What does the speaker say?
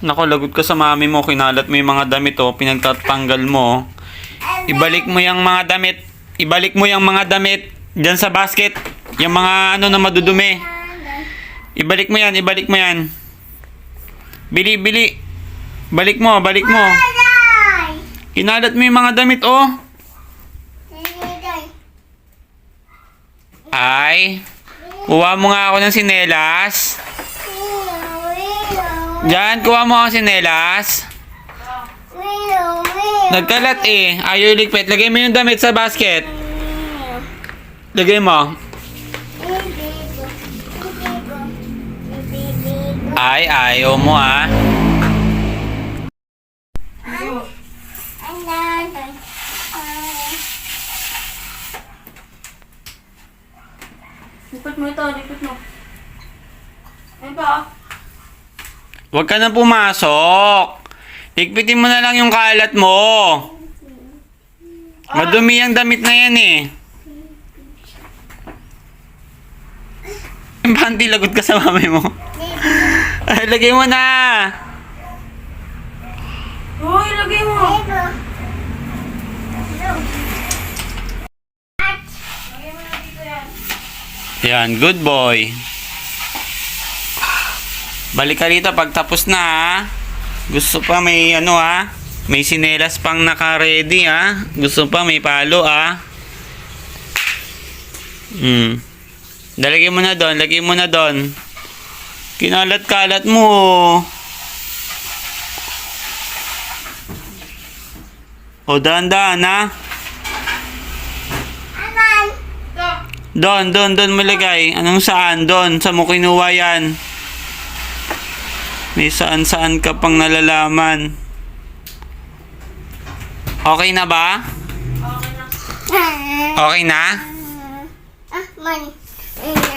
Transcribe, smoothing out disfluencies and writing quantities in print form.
Naku, lagot ka sa mami mo. Kinalat mo yung mga damit, oh. Pinagtatanggal mo. Ibalik mo yung mga damit. Ibalik mo yung mga damit dyan sa basket. Yung mga ano na madudumi. Ibalik mo yan, ibalik mo yan. Bili, bili. Balik mo, balik mo. Kinalat mo yung mga damit, oh. Ay, kuha mo nga ako ng sinelas. Diyan, kuha mo ako ng sinelas. Nagkalat eh. Ayaw iligpit. Lagay mo yung damit sa basket. Lagay mo. Ay, ayaw mo ah. Lipot mo ito, lipot mo. Ayun pa. Huwag ka na pumasok. Ligpitin mo na lang yung kalat mo. Madumi ang damit na yan eh. Banti, lagot ka sa mami mo. Ay, lagay mo na. Uy, lagay mo. Yan, good boy. Balik ka dito pag tapos na ha. Gusto pa may ano ha. May sinelas pang naka-ready ha. Gusto pa may palo ha. Lagay mo na doon, lagay mo na doon. Kinalat-kalat mo. O dahan-dahan ha. Doon mo lagay. Anong saan? Doon, sa mo kinuha yan. May saan-saan ka pang nalalaman. Okay na ba? Okay na. Okay na? Money.